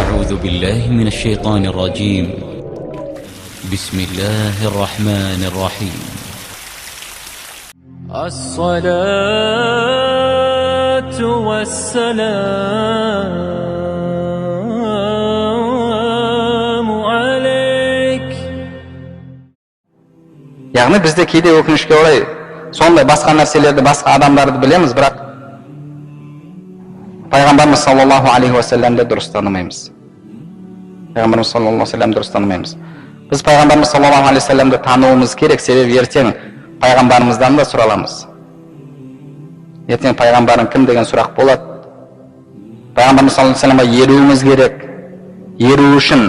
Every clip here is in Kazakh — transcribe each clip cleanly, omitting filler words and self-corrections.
أعوذ بالله من الشيطان الرجيم. بسم الله الرحمن الرحيم. الصلاة والسلام عليك. Яғни бізде кейде өкінішке орай сондай басқа нәрселерді, басқа адамдарды білеміз, бірақ Пайғамбарымыз саллаллаху алейхи уассаламды дұрыс танымаймыз. Пайғамбарымыз саллаллаху алейхи уассаламды дұрыс танымаймыз. Біз Пайғамбарымыз саллаллаху алейхи уассаламды тануымыз керек, себебі ертең Пайғамбарымыздан да сұраламыз. Ертең Пайғамбарың кім деген сұрақ болады. Пайғамбарымыз саллаллаху алейхи уассаламға еруіміз керек. Еру үшін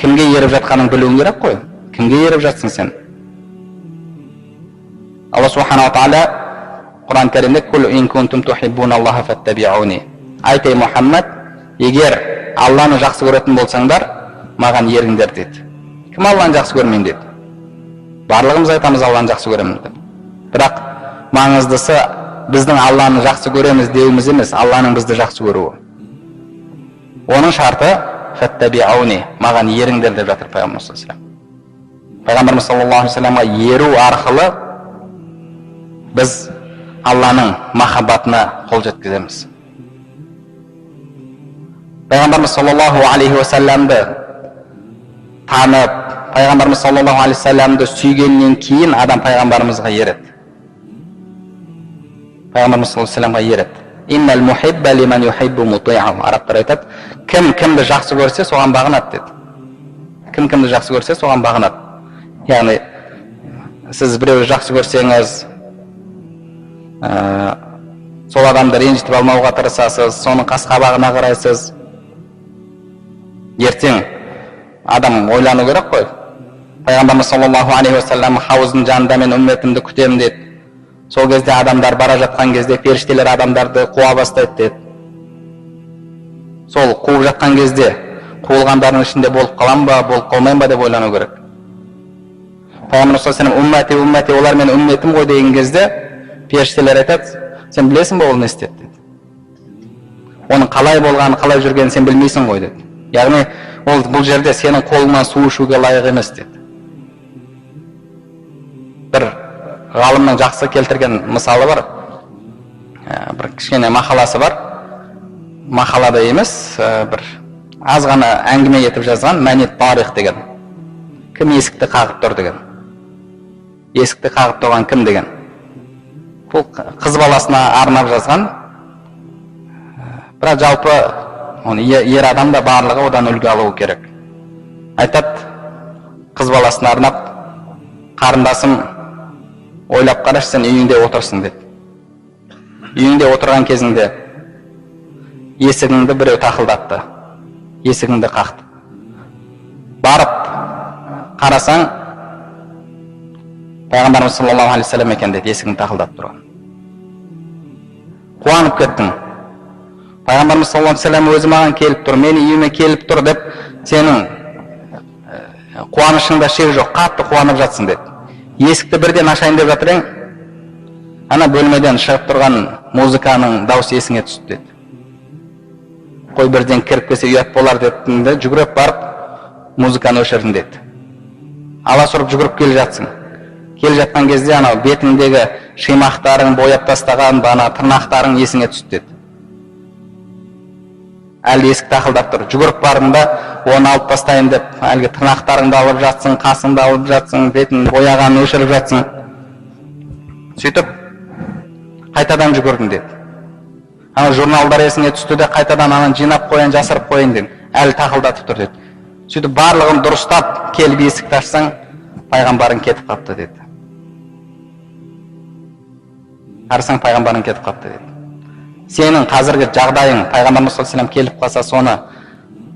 кімге еріп жатқанын білуің керек қой. Кімге еріп жатсың сен? Алла субханала тағала Құран кәрімде «Кул ин кунтум тухиббуналлаха фаттабиуни». Айт Мұхаммад, егер Алланы жақсы көретін болсаңдар, маған еріңдер деді. Кім Алланы жақсы көрмейді деді? Барлығымыз айтамыз Алланы жақсы көремін деп. Бірақ маңыздысы біздің Алланы жақсы көреміз деуіміз емес, Алланың бізді жақсы көруі. Оның шарты фаттабиуни, маған еріңдер деп жатыр Пайғамбарымыз саллаллаху алейхи вассалам. Пайғамбарымыз саллаллаху алейхи вассаламға еру арқылы біз Алланың махаббатына қол жеткіземіз. Пайғамбарымыз саллаллаху алейхи вассаламды танып, Пайғамбарымыз саллаллаху алейхи вассаламды сүйгеннен кейін адам Пайғамбарымызға ереді. Пайғамбарымыз саллаллаху алейхи вассаламға ереді. Иннал мухибба лиман юхиббу мути'у. Арабтар айтады, кім кімді жақсы көрсе, соған бағынады деді. Кім кімді жақсы көрсе, соған бағынады. Яғни сіз біреуді жақсы көрсеңіз, сол адамды ренжітіп алмауға тырысасыз, соның қас-қабағына қарайсыз. Ертең адам ойлану керек қой. Пайғамбарымыз саллаллаху алейхи уассалам хауыздың жанында мен үмметімді күтемін деді. Сол кезде адамдар бара жатқан кезде періштелер адамдарды қуа бастайды деді. Сол қуып жатқан кезде қуылғандардың ішінде болып қалам ба, болып қалмайым ба деп ойлану керек. Пайғамбарымыз саллаллаху алейхи уассалам үмметі, олар мен үмметім ғой деген кезде періштелер айтады, сен білесің бе ол не істеді деді. Оның қалай болғанын, қалай жүргенін сен білмейсің ғой деді. Яғни ол бұл жерде сенің қолыңнан су ішуге лайық емес деді. Бір ғалымның жақсы келтірген мысалы бар. Бір кішкене мақаласы бар. Мақалада емес, бір аз ғана әңгіме етіп жазған Мәнет тарих деген. Кім есікті қағып тұр деген. Есікті қағып тұрған кім деген. Бұл қыз баласына арнап жазған. Бірақ жалпы ер адам да барлығы одан үлгі алуы керек. Айтады, қыз баласына арнап, қарындасым, ойлап қарашы, сен үйіңде отырсың деді. Үйіңде отырған кезіңде есігіңді біреу тақылдатты. Есігіңді қақты. Барып қарасаң, Пайғамбарымыз саллаллаху алейхи вассалам екен деді, есігін тақылдап тұрған. Қуанып кеттің. Пайғамбарымыз саллаллаху алейхи вассалам өзі маған келіп тұр, мені үйіме келіп тұр деп, сенің қуанышыңда шек жоқ, қатты қуанып жатсың деді. Есікті бірден ашайын деп жатыр ең, ана бөлмеден шығып тұрған музыканың дауысы есіңе түсті деді. Қой бірден кіріп келсе ұят болар деді, жүгіріп барып музыканы өшірдім деді. Аласұрып жүгіріп келе жатсың. Келе жатқан кезде анау бетіңдегі шимақтарың, бояп тастаған бана тырнақтарың есіңе түсті деді. Әлі есік тақылдап тұр. Жүгіріп бардың да оны алып тастайын деп, әлгі тырнақтарыңды алып жатсың, қасыңды алып жатсың, бетін бояғанын өшіріп жатсың. Сөйтіп қайтадан жүгірдің деді. Ана журналдар есіңе түсті де қайтадан ананы жинап қойын, жасырып қойын деді. Әлі тақылдатып тұр деді. Сөйтіп барлығын дұрыстап келіп есікті ашсаң, Пайғамбарың кетіп қапты деді. Қарасаң, Пайғамбарың кетіп қапты деді. Сенің қазіргі жағдайың, Пайғамбарымыз саллаллаху алейхи вассалам келіп қалса, соны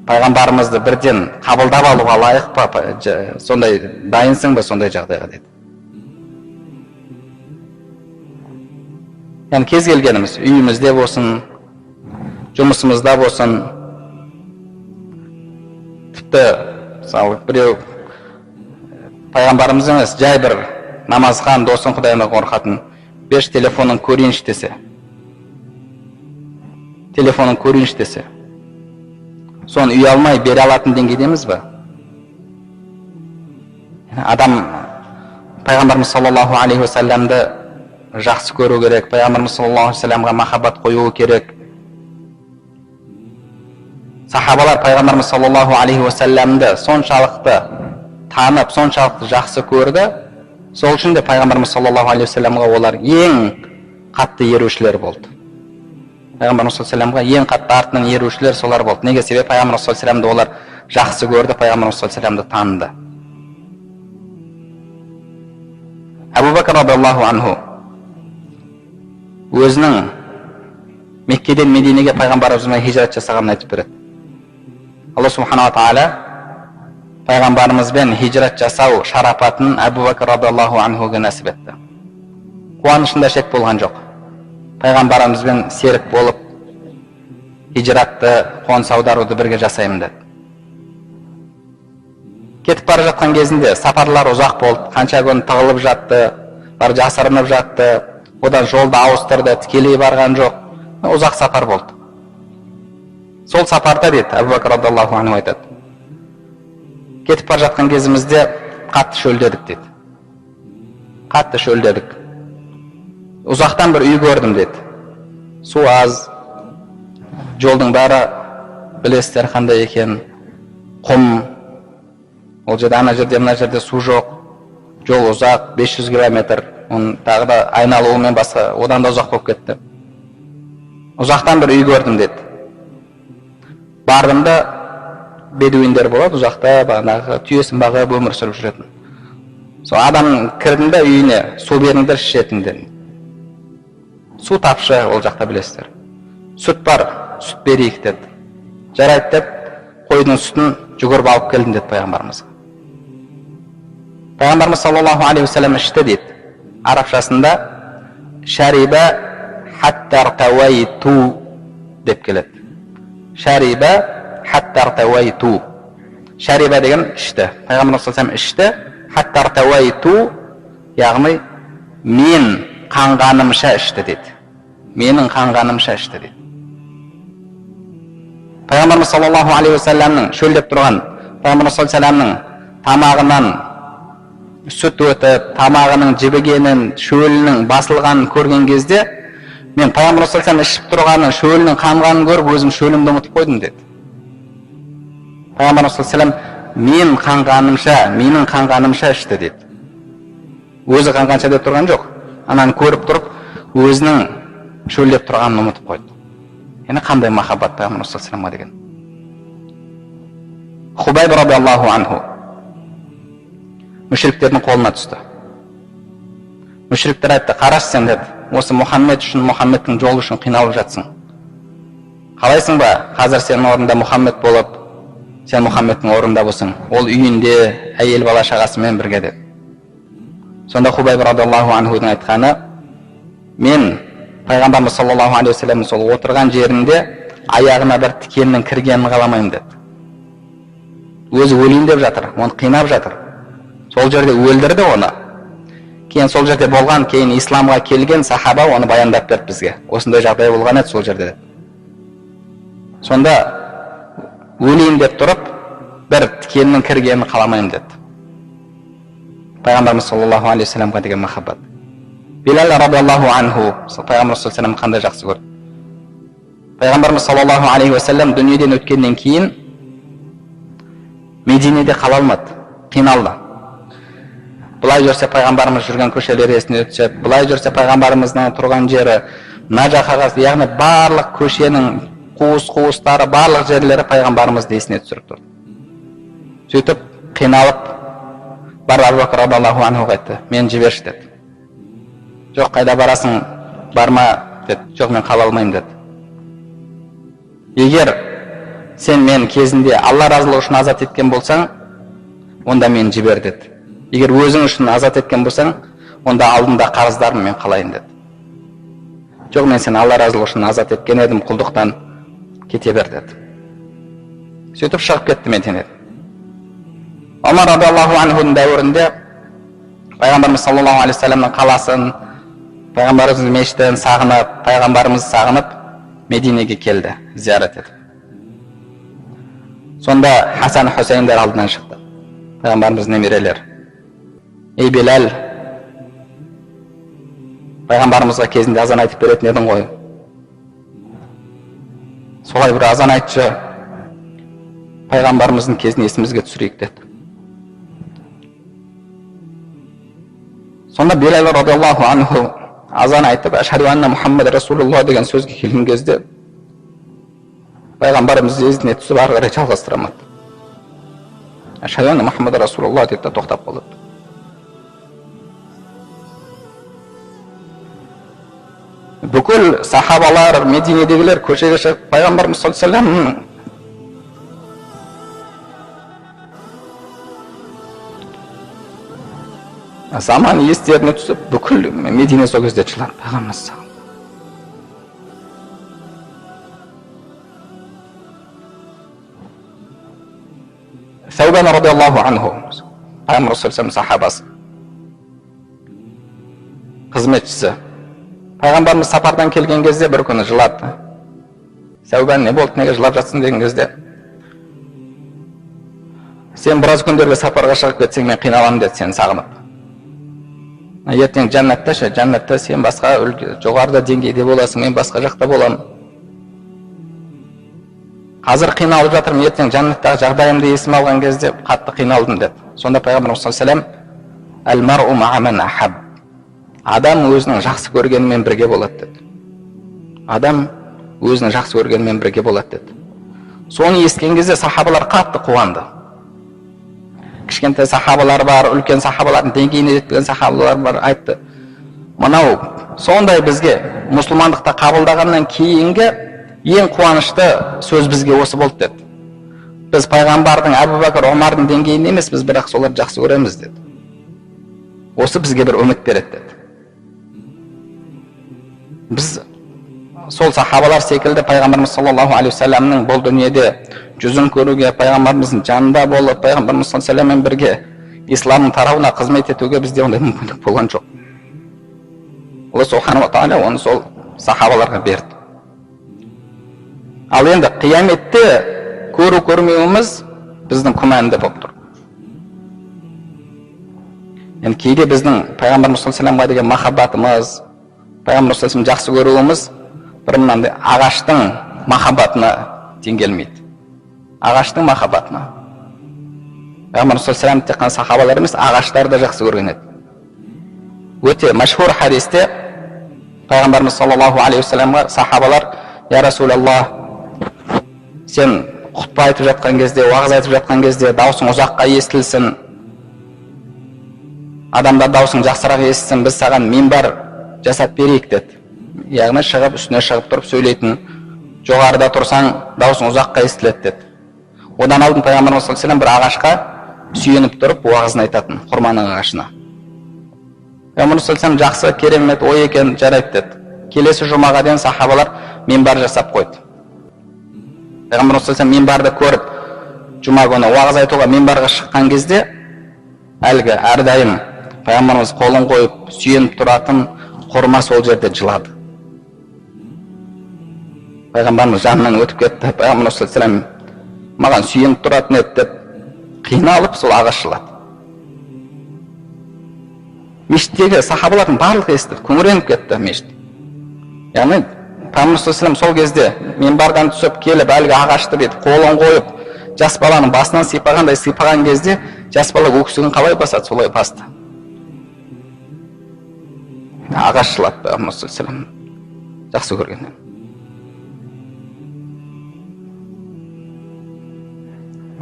Пайғамбарымызды бірден қабылдап алуға лайық па, сондай дайынсың ба сондай жағдайға деді. Яғни кез келгеніміз, үйімізде болсын, жұмысымызда болсын, тіпті мысалы біреу Пайғамбарымыз емес, жай бір намазхан досын Құдайына қорқатын, беш телефонын көрейінші десе, соны үй алмай бере алатын деңгейдеміз ба? Адам пайғамбарымыз саллаллаху алейхи уассаламды жақсы көру керек, пайғамбарымыз саллаллаху алейхи уассаламға махаббат қою керек. Сахабалар пайғамбарымыз саллаллаху алейхи уассаламды соншалықты танып, соншалықты жақсы көрді. Сол үшін де пайғамбарымыз саллаллаху алейхи уассаламға олар ең қатты ерушілер болды. Пайғамбарымыз саллаллаху алейхи уассаламға ең қатты артынан ерушілер солар болды. Неге? Себебі пайғамбарымыз саллаллаху алейхи уассаламды олар жақсы көрді, пайғамбарымыз саллаллаху алейхи уассаламды таныды. Абу Бакр радиаллаху анху өзінің Меккеден Мединеге пайғамбарымызға хижрат жасағанын айтып береді. Алла субханала тағала пайғамбарымызбен хижрат жасау шарапатын Абу Бакр радиаллаху анхуға нәсіп етті. Қуанышында шек болған жоқ. Пайғамбарымызбен серік болып хижратты, қоныс аударуды бірге жасаймын деді. Кетіп бара жатқан кезінде сапарлар ұзақ болды, қанша күн тығылып жатты, жасырынып жатты, одан жолды ауыстырды, тікелей барған жоқ, ұзақ сапар болды. Сол сапарда дейді, Абу Бакр радиаллаху анху айтады, кетіп бара жатқан кезімізде қатты шөлдедік дейді. Қатты шөлдедік. Ұзақтан бір үй көрдім дейді. Су аз, жолдың бәрі білесіздер қандай екен, құм, ол жерде ана жерде мына жерде су жоқ, жол ұзақ, 500 километр, оның тағы да айналуымен басқа одан да ұзақ болып кетті. Ұзақтан бір үй көрдім дейді. Бардым да бедуиндер болады, ұзақта бағанағы түйесін бағып өмір сүріп жүретін. Сол адам кірдім де үйіне, су беріңдер ішетін дедім. Су тапшы, ол жақта білесіздер. Сүт бар, сүт берейік деді. Жарайды деп, қойдың сүтін жүгіріп алып келдім деді пайғамбарымыз. Пайғамбарымыз саллаллаху алейхи уассалам ішті дейді. Арабшасында шариба хаттартавайту деп келеді. Шариба хаттартавайту. Шариба деген ішті. Пайғамбарымыз саллаллаху алейхи уассалам ішті. Хаттартавайту, яғни мен қанғанымша ішті дейді. Менің қанғанымша ішті дейді. Пайғамбарымыз саллаллаху алейхи уассаламның шөлдеп тұрған, пайғамбарымыз саллаллаху алейхи уассаламның тамағынан сүт өтіп, тамағының жібігенін, шөлінің басылғанын көрген кезде, мен пайғамбарымыз саллаллаху алейхи уассалам ішіп тұрғанын, шөлінің қанғанын көріп, өзім шөлімді ұмытып қойдым деді. Пайғамбарымыз саллаллаху алейхи уассалам мен қанғанымша, менің қанғанымша ішті деді. Өзі қанғанша деп тұрған жоқ. Ананы көріп тұрып, өзінің шөлдеп тұрғанын ұмытып қойды. Яғни қандай махаббат пайғамбарымыз саллаллаху алейхи уассаламға деген. Хубайб радиаллаху анху мүшриктердің қолына түсті. Мүшриктер айтты, қарашы сен деді, осы Мұхаммед үшін, Мұхаммедтің жолы үшін қиналып жатсың. Қалайсың ба, қазір сенің орнында Мұхаммед болып, сен Мұхаммедтің орнында болсың, ол үйінде әйел бала шағасымен бірге деді. Сонда Хубайб радиаллаху анхудың айтқаны, мен пайғамбарымыз саллаллаху алейхи уассаламның сол отырған жерінде аяғына бір тікеннің кіргенін қаламаймын деді. Өзі өлейін деп жатыр, оны қинап жатыр. Сол жерде өлдірді оны. Кейін сол жерде болған, кейін исламға келген сахаба оны баяндап берді бізге. Осындай жағдай болған еді сол жерде. Сонда өлейін деп тұрып, бір тікеннің кіргенін қаламаймын деді. Пайғамбарымыз саллаллаху алейхи уассаламға деген махаббат. Билал радиаллаху анху, пайғамбарымыз саллаллаху алейхи уассалам қандай жақсы көрді. Пайғамбарымыз саллаллаху алейхи уассалам дүниеден өткеннен кейін Мединеде қала алмады, қиналды. Бұлай жүрсе пайғамбарымыз жүрген көшелер есіне түседі, бұлай жүрсе пайғамбарымыздың тұрған жері, мына жаққа, яғни барлық көшенің қуыс-қуыстары, барлық жерлері пайғамбарымызды есіне түсіріп тұрды. Сөйтіп қиналып, бар Абу Бакр радиаллаху анхуға айтты, мен жіберші деді. Жоқ, қайда барасың, барма деді. Жоқ, мен қала алмаймын деді. Егер сен мен кезінде Алла разылығы үшін азат еткен болсаң, онда мен жібер деді. Егер өзің үшін азат еткен болсаң, онда алдында қарыздарым мен қалайын деді. Жоқ, мен сен Алла разылығы үшін азат еткен едім, құлдықтан кете бер деді. Сөйтіп шығып кетті Мединеден. Омар радиаллаху анхудың дәуірінде пайғамбарымыз саллаллаху алейхи уассаламның қаласын, пайғамбарымыздың мешітін сағынып, пайғамбарымызды сағынып Мединеге келді, зиярат етіп. Сонда Хасан Хусейндер алдынан шықты, пайғамбарымыздың немерелері. Ей Белал, пайғамбарымызға кезінде азан айтып беретін едің ғой. Солай бір азан айтшы, пайғамбарымыздың кезін есімізге түсірейік деді. Сонда Белал радиаллаху анху азан айтып, ашхаду анна Мұхаммад Расулуллах деген сөзге келген кезде пайғамбарымыз езіне түсіп ары қарай жалғастырамады. Ашхаду анна Мұхаммад Расулуллах деді, тоқтап қалады. Бүкіл сахабалар, Мединедегілер көшеге шығып, пайғамбарымыз саллаллаху алейхи ва саллям заман естеріне түсіп, бүкіл Медине сол кезде жылады, пайғамбарымыз саған. Саубан радиаллаху анху, пайғамбар саллаллаху сахабасы, қызметшісі. Пайғамбарымыз сапардан келген кезде бір күні жылады. Саубан, не болды, неге жылап жатсың деген кезде, сен біраз күндерге сапарға шығып кетсең, мен қиналамын деді, сені сағынып. Ертең жәннатта сен басқа жоғарыда деңгейде боласың, мен басқа жақта боламын. Қазір қиналып жатырмын, ертең жәннаттағы жағдайымды есіме алған кезде қатты қиналдым деді. Сонда пайғамбарымыз саллаллаху алейхи ва саллям, әл-мар'у ма'a ман ахаб, адам өзінің жақсы көргенімен бірге болады деді. Адам өзінің жақсы көргенімен бірге болады деді. Соны естіген кезде сахабалар қатты қуанды. Кішкентай сахабалар бар, үлкен сахабалардың деңгейіне жеткен сахабалар бар, айтты, мынау сондай бізге мұсылмандықта қабылдағаннан кейінгі ең қуанышты сөз бізге осы болды деді. Біз пайғамбардың, Әбу Бәкір, Омардың деңгейінде емес, біз бірақ соларды жақсы көреміз деді. Осы бізге бір үміт береді деді. Біз сол сахабалар секілді пайғамбарымыз саллаллаху алейхи ва салламның бұл дүниеде жүзін көруге, пайғамбарымыздың жанында болып, пайғамбарымыз саллаллаху алейхи ва салламмен бірге исламның тарауына қызмет етуге бізде ондай мүмкіндік болған жоқ. Алла субхана ва тағала оны сол сахабаларға берді. Ал енді қияметте көру көрмеуіміз біздің күмәнді болып тұр. Енді кейде біздің пайғамбарымыз саллаллаху алейхи ва салламға деген махаббатымыз, пайғамбарымыз саллаллаху алейхи ва саллям жақсы көруіміз бір мынандай ағаштың махаббатына тең келмейді. Ағаштың махаббатына. Пайғамбарымыз саллаллаху алейхи ва саллям тек қана сахабалар емес, ағаштарды жақсы көрген еді. Өте мәшһүр хадисте пайғамбарымыз саллаллаху алейхи ва саллямға сахабалар, я Расулаллах, сен құтпа айтып жатқан кезде, уағыз айтып жатқан кезде даусың ұзаққа естілсін, адамдар даусың жақсырақ естісін, біз саған минбар жасап берейік деді. Яғни шығып, үстіне шығып тұрып сөйлейтін, жоғарыда тұрсаң даусың ұзаққа естіледі деді. Одан алдын пайғамбарымыз саллаллаху алейхи ва саллям бір ағашқа сүйеніп тұрып уағызын айтатын, құрманың ағашына. Пайғамбарымыз саллаллаху алейхи ва саллям жақсы, керемет ой екен, жарайды деді. Келесі жұмаға дейін сахабалар минбар жасап қойды. Пайғамбарымыз саллаллаху алейхи ва саллям минбарды көріп, жұма күні уағыз айтуға минбарға шыққан кезде, әлгі әрдайым пайғамбарымыз қолын қойып сүйеніп тұратын құрма сол жерде жылады. Пайғамбарымыз жанынан өтіп кетті. Пайғамбарымыз саллаллаху алейхи ва саллям маған сүйеніп тұратын еді деп қиналып сол ағаш жылады. Мешіттегі сахабалардың барлығы естіді, күңіреніп кетті мешіт. Яғни пайғамбарымыз саллаллаху алейхи ва саллям сол кезде минбардан түсіп келіп әлгі ағашты бүйтіп қолын қойып жас баланың басынан сипағандай сипаған кезде жас бала өксігін қалай басады, солай басты. Ағаш жылады пайғамбарымыз саллаллаху алейхи ва саллям жақсы көргеннен.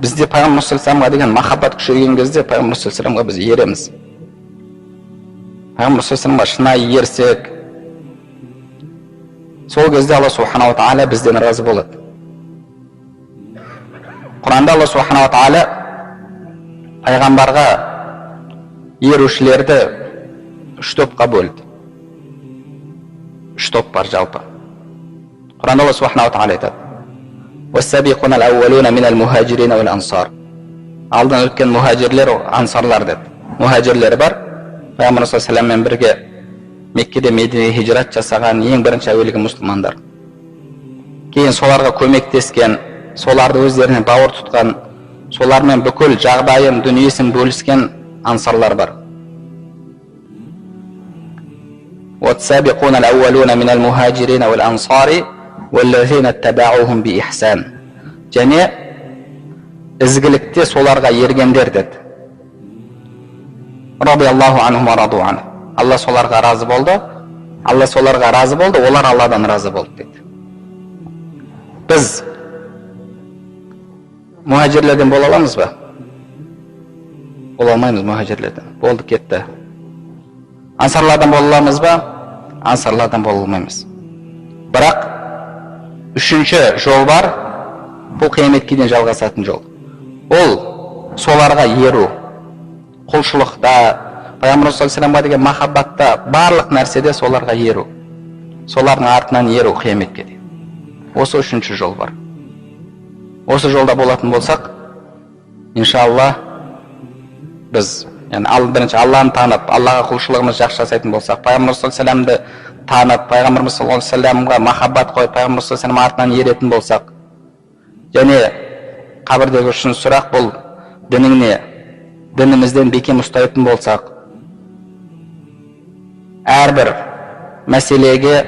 Бізде пайғамбарымыз саллаллаху алейхи ва саллямға деген махаббат күшейген кезде пайғамбарымыз саллаллаху алейхи ва саллямға біз ереміз. Пайғамбарымыз саллаллаху алейхи ва саллямға шынайы ерсек, сол кезде Алла субхана ва тағала бізден разы болады. Құранда Алла субхана ва тағала пайғамбарға ерушілерді үш топқа бөлді. Үш топ бар жалпы. Құранда Алла субхана ва тағала айтады: "Уас-сабиқуна ал-аувалуна минал мухаджирина вал ансар." Алдан өткен мухаджирлер, ансарлар деді. Мухаджирлер бар, пайғамбар саллаллаху алейхи ва салламмен бірге Меккеде Мединеге хижрат жасаған ең бірінші әуелгі мұсылмандар. Кейін соларға көмектескен, соларды өздеріне бауыр тұтқан, солармен бүкіл жағдайын, дүниесін бөліскен ансарлар бар. والسابقون الأولون من المهاجرين والأنصار والذين اتبعوهم بإحسان. Және ізгілікте соларға ергендер деді. Радиаллаху анхум ва раду анху. Алла соларға разы болды. Алла соларға разы болды, олар Алладан разы болды деді. Біз мұхажирлерден бола аламыз ба? Бола алмаймыз мұхажирлерден. Болды, кетті. Ансарлардан бола аламыз ба? Ансарлардан бола алмаймыз. Бірақ үшінші жол бар. Бұл қияметке дейін жалғасатын жол. Ол соларға еру. Құлшылықта, Пайғамбар саллаллаху алейхи деген махаббатта, барлық нәрседе соларға еру. Солардың артынан еру қияметке дейін. Осы үшінші жол бар. Осы жолда болатын болсақ, иншалла, біз бірінші Алланы танып, Аллаға құлшылығымыз жақсы жасайтын болсақ, Пайғамбар саллаллаху алейхи вассаламды танып, Пайғамбар саллаллаху алейхи вассаламға махаббат қойып, Пайғамбар саллаллаху алейхи вассалам артынан еретін болсақ, және қабірдегі үшінші сұрақ бұл дінімізден бекем ұстайтын болсақ, әрбір мәселеге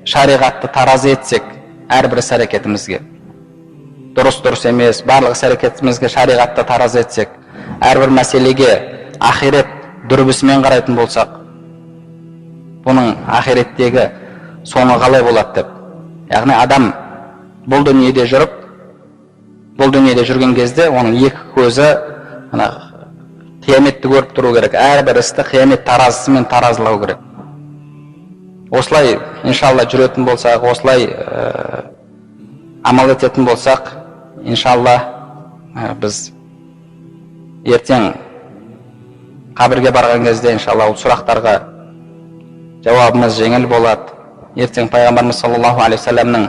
шариғатты таразы етсек, әрбір іс-әрекетімізге дұрыс емес, барлық іс-әрекетімізге шариғатты таразы етсек, әрбір мәселеге ахирет дүрбісімен қарайтын болсақ, бұның ахиреттегі соңы қалай болады деп. Яғни адам бұл дүниеде жүрген кезде оның екі көзі қияметті көріп тұру керек. Әрбір істі қиямет таразысымен таразылау керек. Осылай, иншалла, жүретін болсақ, осылай амал ететін болсақ, иншалла, біз ертең қабірге барған кезде, иншалла, ол сұрақтарға жауабымыз жеңіл болады. Ертең Пайғамбарымыз саллаллаху алейхи вассаламның,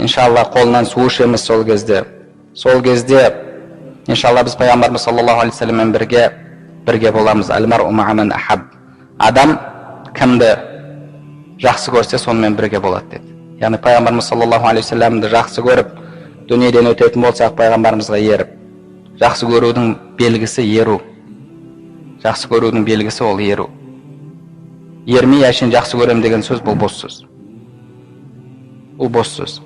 иншалла, қолынан су ішеміз сол кезде. Сол кезде, иншалла, біз Пайғамбарымыз саллаллаху алейхи вассаламмен бірге боламыз. Ал-мар'у ма'a ман ахаб. Адам кімді жақсы көрсе, сонымен бірге болады деді. Яғни Пайғамбарымыз саллаллаху алейхи вассаламды жақсы көріп, дүниеден өтетін болсақ, Пайғамбарымызға еріп, жақсы көрудің белгісі еру. Жақсы көрудің белгісі ол еру. Ермей әшейін жақсы көрем деген сөз, бұл бос сөз. Бұл бос сөз.